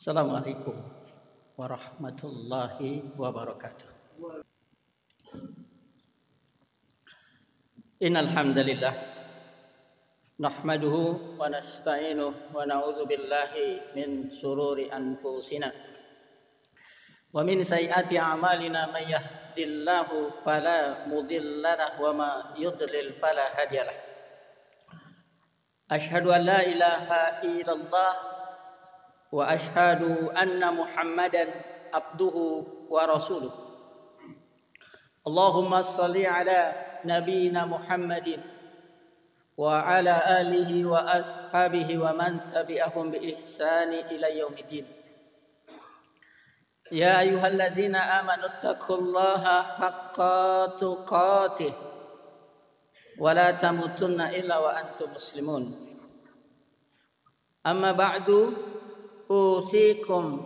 Assalamualaikum warahmatullahi wabarakatuh. Innal hamdalillah nahmaduhu wa nasta'inuhu wa na'udzu billahi min shururi anfusina wa min sayyiati a'malina may yahdihillahu fala mudilla lahu wa ma yudlil fala hadiyalah. Asyhadu an la ilaha illallah wa asyhadu anna Muhammadan abduhu wa rasuluh. Allahumma shalli ala nabiyyina Muhammadin wa ala alihi wa ashabihi wa man tabi'ahum bi ihsani ila yaumiddin. Ya ayyuhalladzina amanu taqullaha haqqa tuqatih wa la tamutunna illa wa antum muslimun. Amma ba'du, usikum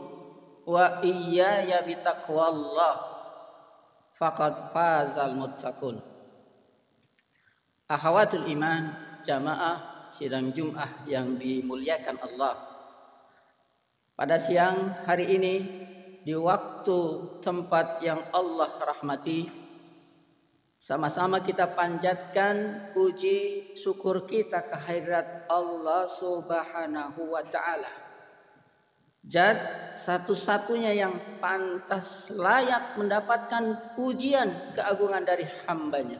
wa iyaya bitaqwallah faqad fazal muttaqun. Akhawatul iman, jamaah sidang Jum'ah yang dimuliakan Allah. Pada siang hari ini di waktu tempat yang Allah rahmati, sama-sama kita panjatkan puji syukur kita kehadirat Allah Subhanahu wa taala. Zat satu-satunya yang pantas layak mendapatkan pujian keagungan dari hambanya.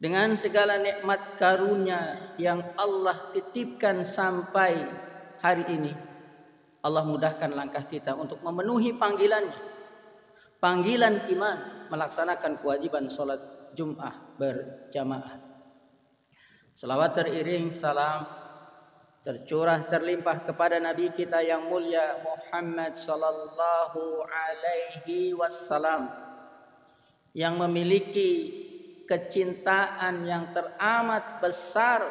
Dengan segala nikmat karunia yang Allah titipkan sampai hari ini, Allah mudahkan langkah kita untuk memenuhi panggilannya. Panggilan iman, melaksanakan kewajiban sholat Jum'ah berjamaah. Selawat teriring salam tercurah terlimpah kepada Nabi kita yang mulia Muhammad sallallahu alaihi wasallam, yang memiliki kecintaan yang teramat besar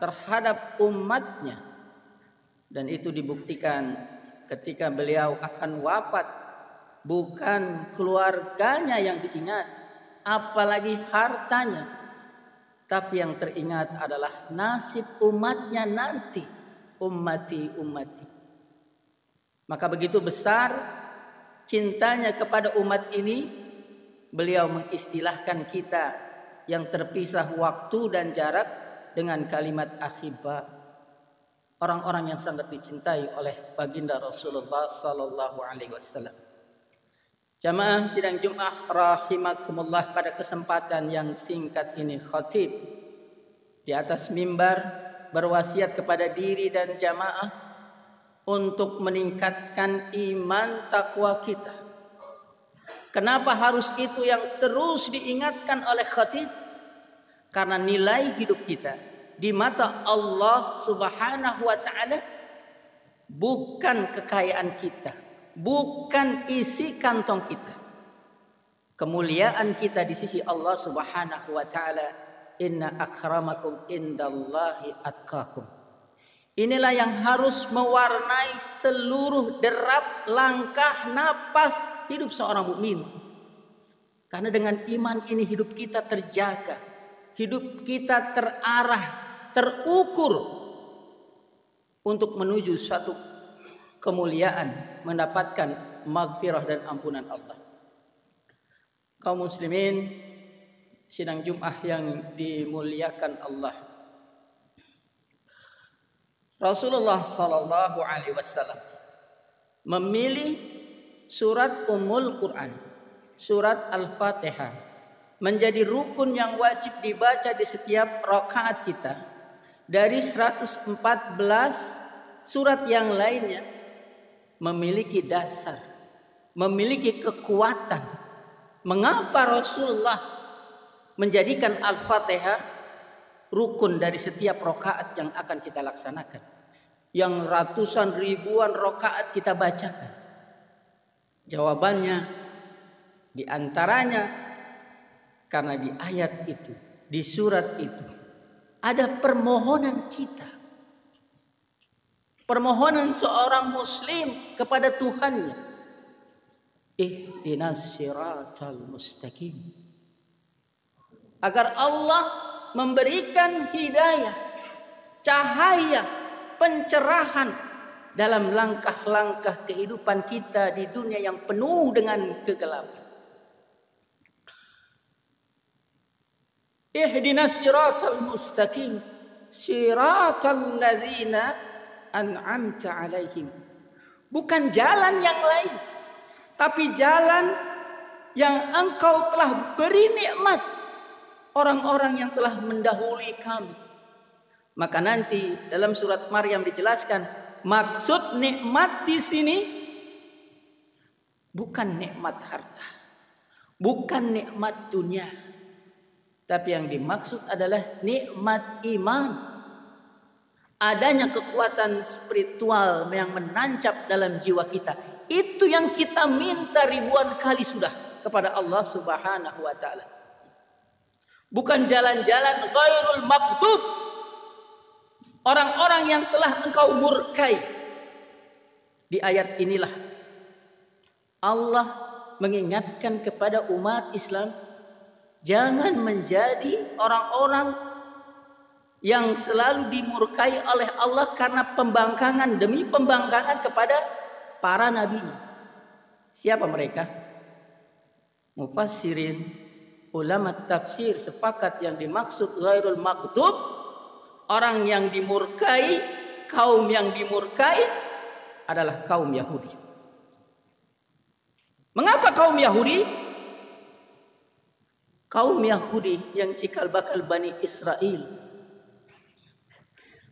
terhadap umatnya, dan itu dibuktikan ketika beliau akan wafat. Bukan keluarganya yang diingat, apalagi hartanya, tapi yang teringat adalah nasib umatnya nanti. Ummati. Maka begitu besar cintanya kepada umat ini, beliau mengistilahkan kita yang terpisah waktu dan jarak dengan kalimat akhibba, orang-orang yang sangat dicintai oleh baginda Rasulullah sallallahu alaihi wasallam. Jamaah sidang Jum'ah rahimakumullah, pada kesempatan yang singkat ini khatib di atas mimbar berwasiat kepada diri dan jamaah untuk meningkatkan iman takwa kita. Kenapa harus itu yang terus diingatkan oleh khatib? Karena nilai hidup kita di mata Allah Subhanahu wa taala bukan kekayaan kita, bukan isi kantong kita. Kemuliaan kita di sisi Allah Subhanahu wa taala, inna akramakum indallahi atqakum. Inilah yang harus mewarnai seluruh derap langkah napas hidup seorang mukmin. Karena dengan iman ini hidup kita terjaga, hidup kita terarah, terukur untuk menuju suatu kemuliaan, mendapatkan maghfirah dan ampunan Allah. Kaum muslimin sidang Jum'ah yang dimuliakan Allah, Rasulullah sallallahu alaihi wasallam memilih surat Ummul Quran, surat Al-Fatihah, menjadi rukun yang wajib dibaca di setiap rakaat kita. Dari 114 surat yang lainnya memiliki dasar, memiliki kekuatan. Mengapa Rasulullah menjadikan Al-Fatihah rukun dari setiap rakaat yang akan kita laksanakan, yang ratusan ribuan rakaat kita bacakan? Jawabannya diantaranya karena di ayat itu, di surat itu ada permohonan kita, permohonan seorang muslim kepada Tuhannya. Ihdinas siratal mustaqim, agar Allah memberikan hidayah, cahaya, pencerahan dalam langkah-langkah kehidupan kita di dunia yang penuh dengan kegelapan. Ihdinas siratal mustaqim, siratal ladzina an'amta alaihim. Bukan jalan yang lain, tapi jalan yang engkau telah beri nikmat orang-orang yang telah mendahului kami. Maka nanti dalam surat Maryam dijelaskan, maksud nikmat di sini bukan nikmat harta, bukan nikmat dunia, tapi yang dimaksud adalah nikmat iman. Adanya kekuatan spiritual yang menancap dalam jiwa kita. Itu yang kita minta ribuan kali sudah kepada Allah Subhanahu wa taala. Bukan jalan-jalan ghairul maktub, orang-orang yang telah engkau murkai. Di ayat inilah Allah mengingatkan kepada umat Islam, jangan menjadi orang-orang yang selalu dimurkai oleh Allah karena pembangkangan demi pembangkangan kepada para nabi. Siapa mereka? Mufassirin, ulama tafsir sepakat yang dimaksud ghairul maktub, orang yang dimurkai, kaum yang dimurkai adalah kaum Yahudi. Mengapa kaum Yahudi? Kaum Yahudi yang cikal bakal Bani Israel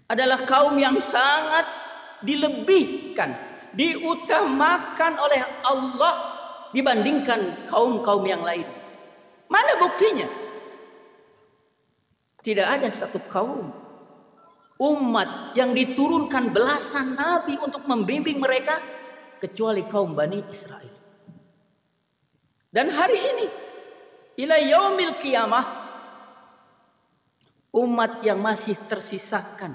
adalah kaum yang sangat dilebihkan, diutamakan oleh Allah dibandingkan kaum-kaum yang lain. Mana buktinya? Tidak ada satu kaum umat yang diturunkan belasan nabi untuk membimbing mereka kecuali kaum Bani Israel. Dan hari ini ila yaumil qiyamah, umat yang masih tersisakan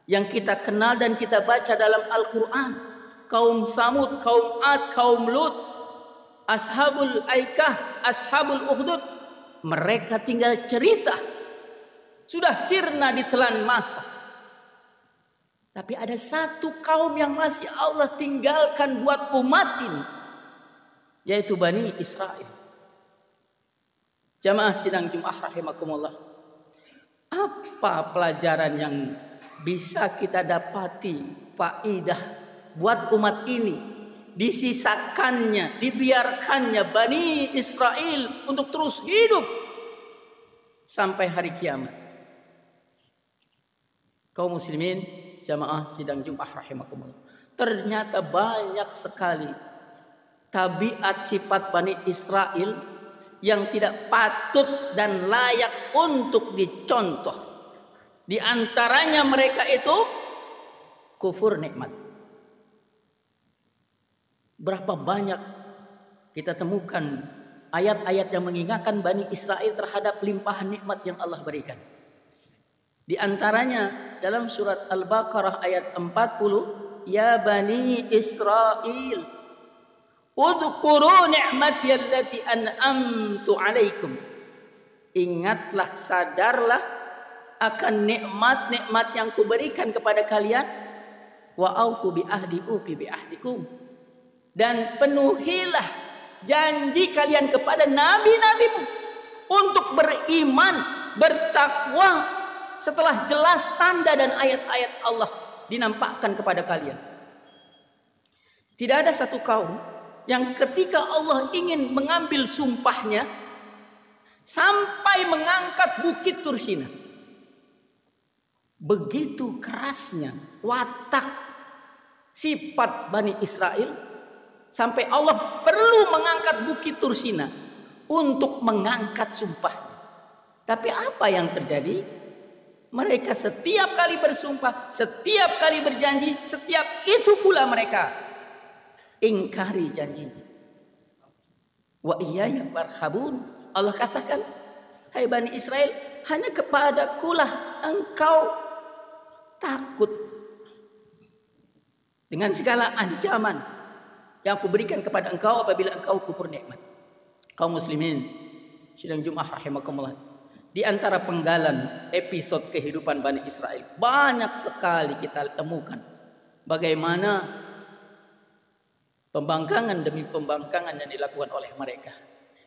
yang kita kenal dan kita baca dalam Al-Quran, kaum Samud, kaum Ad, kaum Lut, ashabul Aikah, ashabul Ukhdud, mereka tinggal cerita, sudah sirna ditelan masa. Tapi ada satu kaum yang masih Allah tinggalkan buat umat ini, yaitu Bani Israel. Jamaah sidang Jumat rahimakumullah, apa pelajaran yang bisa kita dapati faidah buat umat ini? Disisakannya, dibiarkannya Bani Israel untuk terus hidup sampai hari kiamat. Kaum muslimin, jamaah sidang Jumat rahimakumullah, ternyata banyak sekali tabiat sifat Bani Israel yang tidak patut dan layak untuk dicontoh. Di antaranya mereka itu kufur nikmat. Berapa banyak kita temukan ayat-ayat yang mengingatkan Bani Israel terhadap limpahan nikmat yang Allah berikan. Di antaranya dalam surat Al-Baqarah ayat 40, ya Bani Israel, udhkuru ni'mati allati an'amtu alaikum. Ingatlah, sadarlah akan nikmat-nikmat yang kuberikan kepada kalian. Wa aufu bi ahdi ufi bi ahdikum. Dan penuhilah janji kalian kepada nabi-nabimu untuk beriman, bertakwa setelah jelas tanda dan ayat-ayat Allah dinampakkan kepada kalian. Tidak ada satu kaum yang ketika Allah ingin mengambil sumpahnya sampai mengangkat bukit Tursina. Begitu kerasnya watak sifat Bani Israel sampai Allah perlu mengangkat bukit Tursina untuk mengangkat sumpahnya. Tapi apa yang terjadi? Mereka setiap kali bersumpah, setiap kali berjanji, setiap itu pula mereka ingkari janjinya. Wa iyaya farhabun. Allah katakan, hai Bani Israel, hanya kepadakulah engkau takut dengan segala ancaman yang aku berikan kepada engkau apabila engkau kufur nikmat. Kaum muslimin sidang Jumat rahimakumullah, di antara penggalan episode kehidupan Bani Israel banyak sekali kita temukan bagaimana pembangkangan demi pembangkangan yang dilakukan oleh mereka.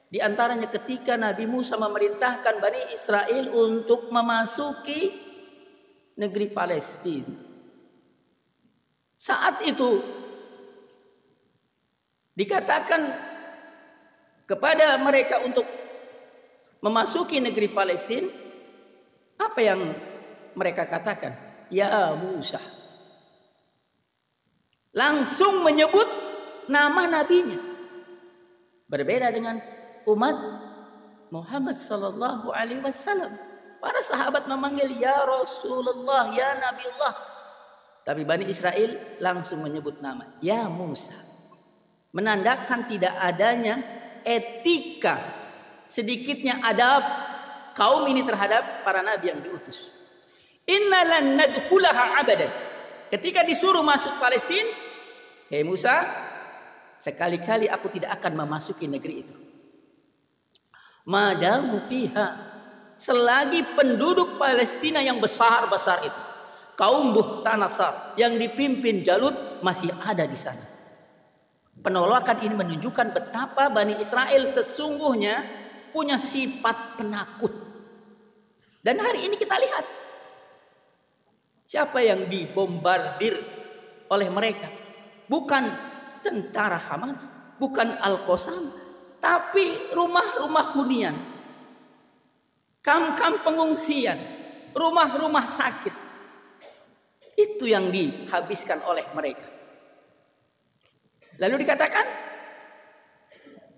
Di antaranya ketika Nabi Musa memerintahkan Bani Israel untuk memasuki negeri Palestina. Saat itu dikatakan kepada mereka untuk memasuki negeri Palestina, apa yang mereka katakan? Ya Musa. Langsung menyebut nama nabinya. Berbeda dengan umat Muhammad sallallahu alaihi wasallam. Para sahabat memanggil ya Rasulullah, ya Nabiullah. Tapi Bani Israel langsung menyebut nama, ya Musa. Menandakan tidak adanya etika, sedikitnya adab kaum ini terhadap para nabi yang diutus. Inna lan nadkhulaha abadan. Ketika disuruh masuk Palestina, hei Musa, sekali-kali aku tidak akan memasuki negeri itu. Madamu fiha, selagi penduduk Palestina yang besar-besar itu, kaum Buhtanasar yang dipimpin Jalut masih ada di sana. Penolakan ini menunjukkan betapa Bani Israel sesungguhnya punya sifat penakut. Dan hari ini kita lihat siapa yang dibombardir oleh mereka. Bukan tentara Hamas, bukan Al-Qassam, tapi rumah-rumah hunian, kamp-kamp pengungsian, rumah-rumah sakit. Itu yang dihabiskan oleh mereka. Lalu dikatakan,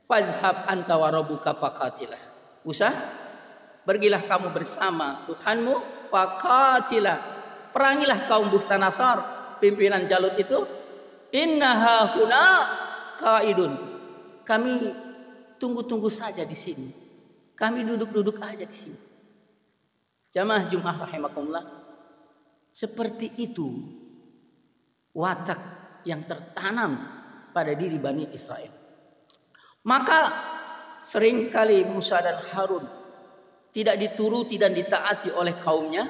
fazhab anta wa rabbuka faqatilah. Musa, pergilah kamu bersama Tuhanmu, faqatilah. Perangilah kaum Buhtanasar, pimpinan Jalut itu. Innaha huna qaidun. Kami tunggu-tunggu saja di sini. Kami duduk-duduk aja di sini. Jamaah Jumat rahimakumullah. Seperti itu watak yang tertanam pada diri Bani Israel. Maka seringkali Musa dan Harun tidak dituruti dan ditaati oleh kaumnya.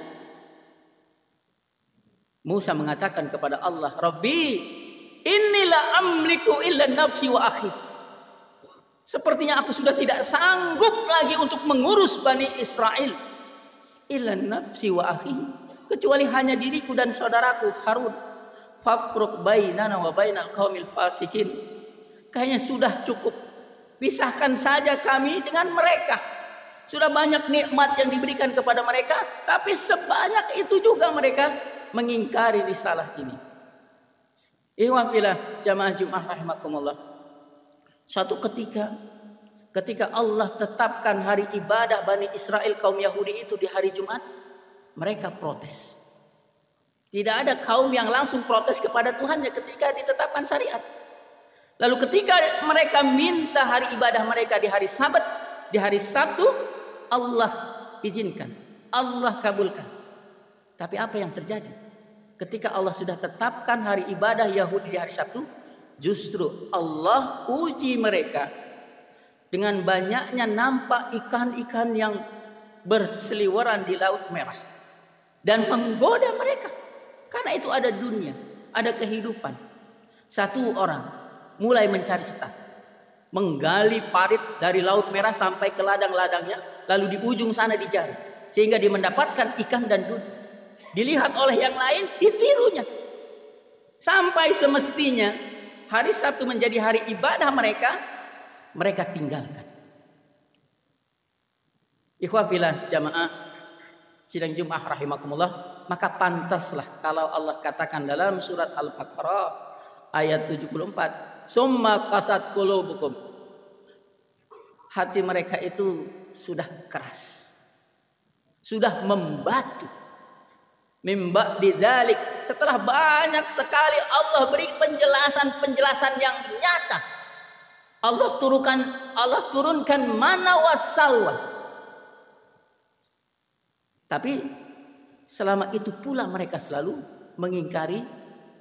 Musa mengatakan kepada Allah, Rabbi, inilah amliku illa nafsi wa akhi. Sepertinya aku sudah tidak sanggup lagi untuk mengurus Bani Israel. Illa nafsi wa akhi, kecuali hanya diriku dan saudaraku Harun. Fafruq bainana wa bainal qaumil fasikin. Kayaknya sudah cukup. Pisahkan saja kami dengan mereka. Sudah banyak nikmat yang diberikan kepada mereka, tapi sebanyak itu juga mereka mengingkari risalah ini. Ikhwan fillah, jamaah Jumat rahimakumullah. Suatu ketika Allah tetapkan hari ibadah Bani Israel kaum Yahudi itu di hari Jumat, mereka protes. Tidak ada kaum yang langsung protes kepada Tuhannya ketika ditetapkan syariat. Lalu ketika mereka minta hari ibadah mereka di hari Sabat, di hari Sabtu, Allah izinkan, Allah kabulkan. Tapi apa yang terjadi? Ketika Allah sudah tetapkan hari ibadah Yahudi di hari Sabtu, justru Allah uji mereka dengan banyaknya nampak ikan-ikan yang berseliweran di Laut Merah dan menggoda mereka. Karena itu ada dunia, ada kehidupan. Satu orang mulai mencari setat, menggali parit dari Laut Merah sampai ke ladang-ladangnya, lalu di ujung sana dicari, sehingga dia mendapatkan ikan dan dunia. Dilihat oleh yang lain, ditirunya. Sampai semestinya hari Sabtu menjadi hari ibadah mereka tinggalkan. Ikhwah billah jamaah sidang Jumat rahimakumullah. Maka pantaslah kalau Allah katakan dalam surat Al-Baqarah ayat 74, summa qasat qulubukum. Hati mereka itu sudah keras, sudah membatu. Mimba didzalik, setelah banyak sekali Allah beri penjelasan yang nyata. Allah turunkan mana wasalwa. Tapi selama itu pula mereka selalu mengingkari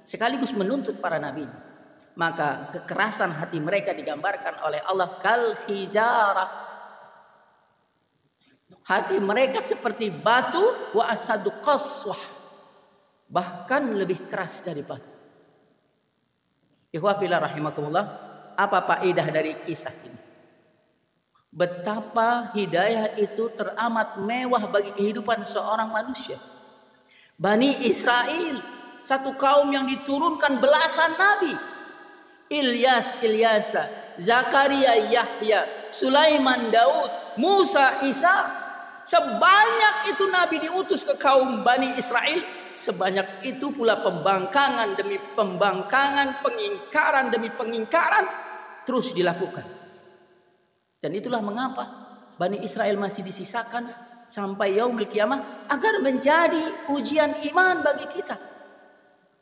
sekaligus menuntut para nabi. Maka kekerasan hati mereka digambarkan oleh Allah kal hijarah. Hati mereka seperti batu wa asadu qaswah. Bahkan lebih keras dari batu. Ikhwah fillah rahimakumullah, apa faedah dari kisah ini? Betapa hidayah itu teramat mewah bagi kehidupan seorang manusia. Bani Israel, satu kaum yang diturunkan belasan nabi. Ilyasa, Zakaria, Yahya, Sulaiman, Daud, Musa, Isa. Sebanyak itu nabi diutus ke kaum Bani Israel. Sebanyak itu pula pembangkangan demi pembangkangan, pengingkaran demi pengingkaran terus dilakukan. Dan itulah mengapa Bani Israel masih disisakan sampai yaumil qiyamah agar menjadi ujian iman bagi kita.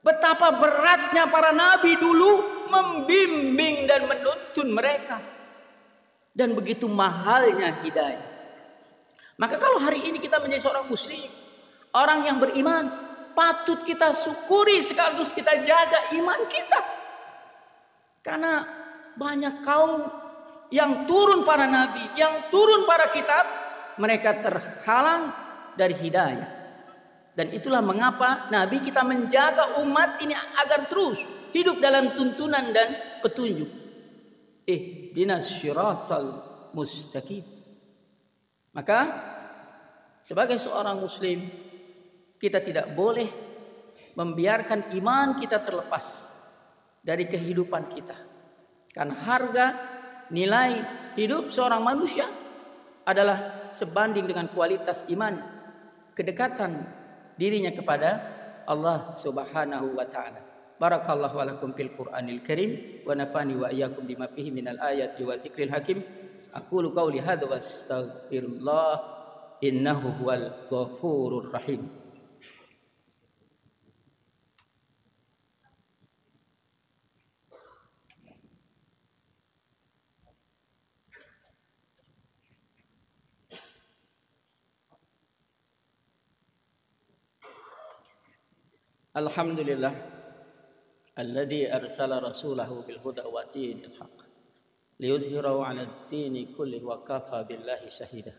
Betapa beratnya para nabi dulu membimbing dan menuntun mereka. Dan begitu mahalnya hidayah. Maka kalau hari ini kita menjadi seorang muslim, orang yang beriman, patut kita syukuri sekaligus kita jaga iman kita. Karena banyak kaum yang turun para nabi, yang turun para kitab, mereka terhalang dari hidayah. Dan itulah mengapa Nabi kita menjaga umat ini agar terus hidup dalam tuntunan dan petunjuk. Ihdinas syiratal mustaqim. Maka sebagai seorang muslim, kita tidak boleh membiarkan iman kita terlepas dari kehidupan kita. Karena harga nilai hidup seorang manusia adalah sebanding dengan kualitas iman, kedekatan dirinya kepada Allah Subhanahu wa taala. Barakallahu walakum fil Qur'anil Karim wa nafani wa iyyakum bima fihi minal ayati wa zikril hakim. Aqulu qawli hadza wa astaghfirullah innahu huwal ghafurur rahim. Alhamdulillah alladzi arsala rasulahu bil huda wa dinil haqq liyudhhirahu 'ala ad-dini kullihi wa kafa billahi shahida.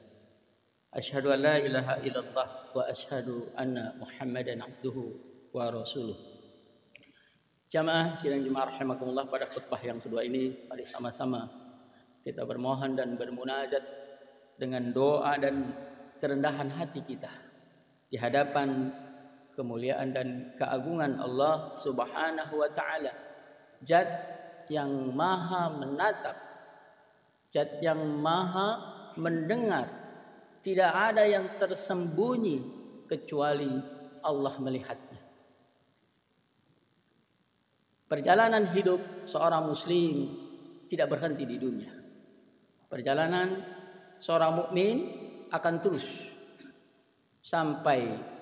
Asyhadu an la ilaha illallah wa asyhadu anna Muhammadan abduhu wa rasuluh. Jamaah sidang Jumat rahimakumullah, pada khutbah yang kedua ini mari sama-sama kita bermohon dan bermunajat dengan doa dan kerendahan hati kita di hadapan kemuliaan dan keagungan Allah Subhanahu wa taala, Zat yang maha menatap, Zat yang maha mendengar. Tidak ada yang tersembunyi kecuali Allah melihatnya. Perjalanan hidup seorang muslim tidak berhenti di dunia. Perjalanan seorang mukmin akan terus sampai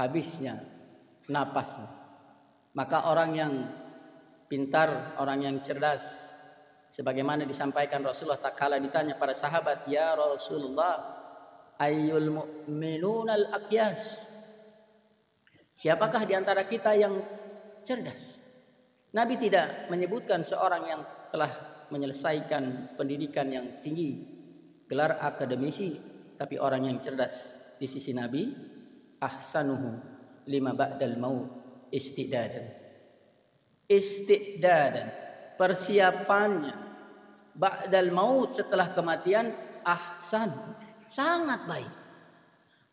habisnya napasnya. Maka orang yang pintar, orang yang cerdas, sebagaimana disampaikan Rasulullah tatkala ditanya para sahabat, "Ya Rasulullah, ayyul mu'minuna al-aqyas?" Siapakah di antara kita yang cerdas? Nabi tidak menyebutkan seorang yang telah menyelesaikan pendidikan yang tinggi, gelar akademisi, tapi orang yang cerdas di sisi Nabi, ahsanuhu lima ba'dal maut istidadan. Istidadan, persiapannya ba'dal maut, setelah kematian, ahsan, sangat baik.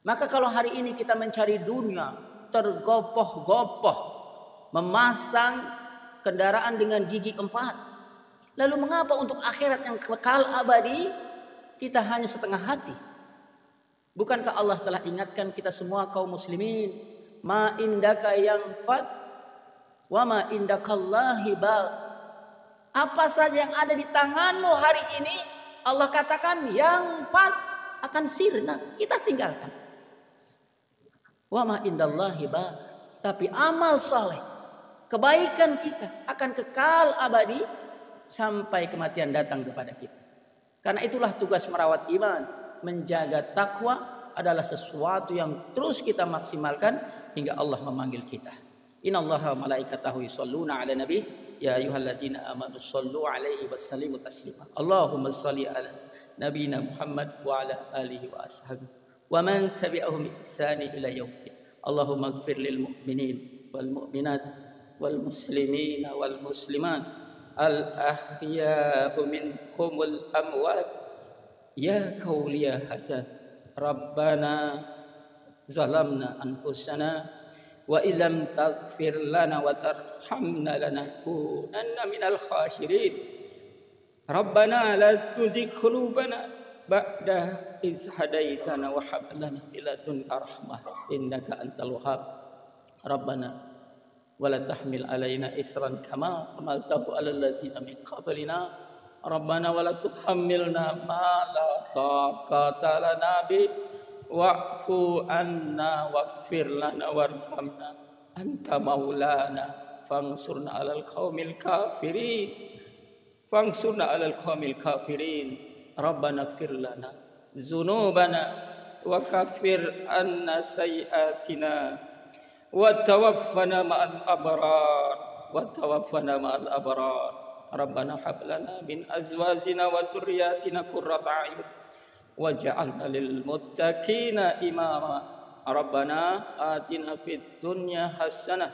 Maka kalau hari ini kita mencari dunia, tergopoh-gopoh, memasang kendaraan dengan gigi 4, lalu mengapa untuk akhirat yang kekal abadi kita hanya setengah hati? Bukankah Allah telah ingatkan kita semua kaum muslimin, ma indaka yanfad wa ma indakallahi baq. Apa saja yang ada di tanganmu hari ini, Allah katakan yanfad, akan sirna, kita tinggalkan. Wa ma indallahi baq, tapi amal saleh, kebaikan kita akan kekal abadi sampai kematian datang kepada kita. Karena itulah tugas merawat iman, menjaga takwa adalah sesuatu yang terus kita maksimalkan hingga Allah memanggil kita. Innallaha wa malaikatahu yusholluna 'alan nabi ya ayyuhalladzina amanu shollu 'alaihi wasallimu taslima. Allahumma shalli 'ala nabiyyina Muhammad wa 'ala alihi wa ashabihi wa man tabi'ahum bi ihsani ila yaumil. Allahumma ighfir lil mu'minin wal mu'minat والمسلمين والمسلمات الأحياء منهم الأموات يا قول يا حسن ربنا ظلمنا أنفسنا وإن لم تغفر لنا وترحمنا لنكونن من الخاسرين ربنا لا تزغ قلوبنا بعد إذ هديتنا وهب لنا من لدنك رحمة إنك أنت الوهاب ربنا ولا تحمل علينا إصرا كما حملته على الذين من قبلنا ربنا ولا تحملنا ما لا طاقة لنا به واعف عنا واغفر لنا وارحمنا أنت مولانا فانصرنا على القوم الكافرين فانصرنا على القوم الكافرين ربنا اغفر لنا ذنوبنا وكفر عنا سيئاتنا وتوفنا مع الأبرار ربنا هب لنا من أزواجنا وذرياتنا قرة أعين واجعلنا للمتقين إماما ربنا آتنا في الدنيا حسنة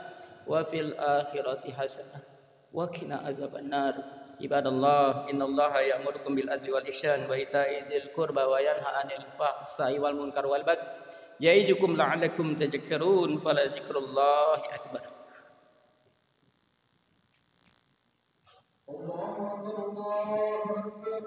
وفي الآخرة حسنة وقنا عذاب النار عباد الله إن الله يأمركم بالعدل والإحسان وإيتاء ذي القربى وينهى عن الفحشاء والمنكر والبغي يعظكم لعلكم تذكرون فلذكر الله أكبر. الله أكبر الله أكبر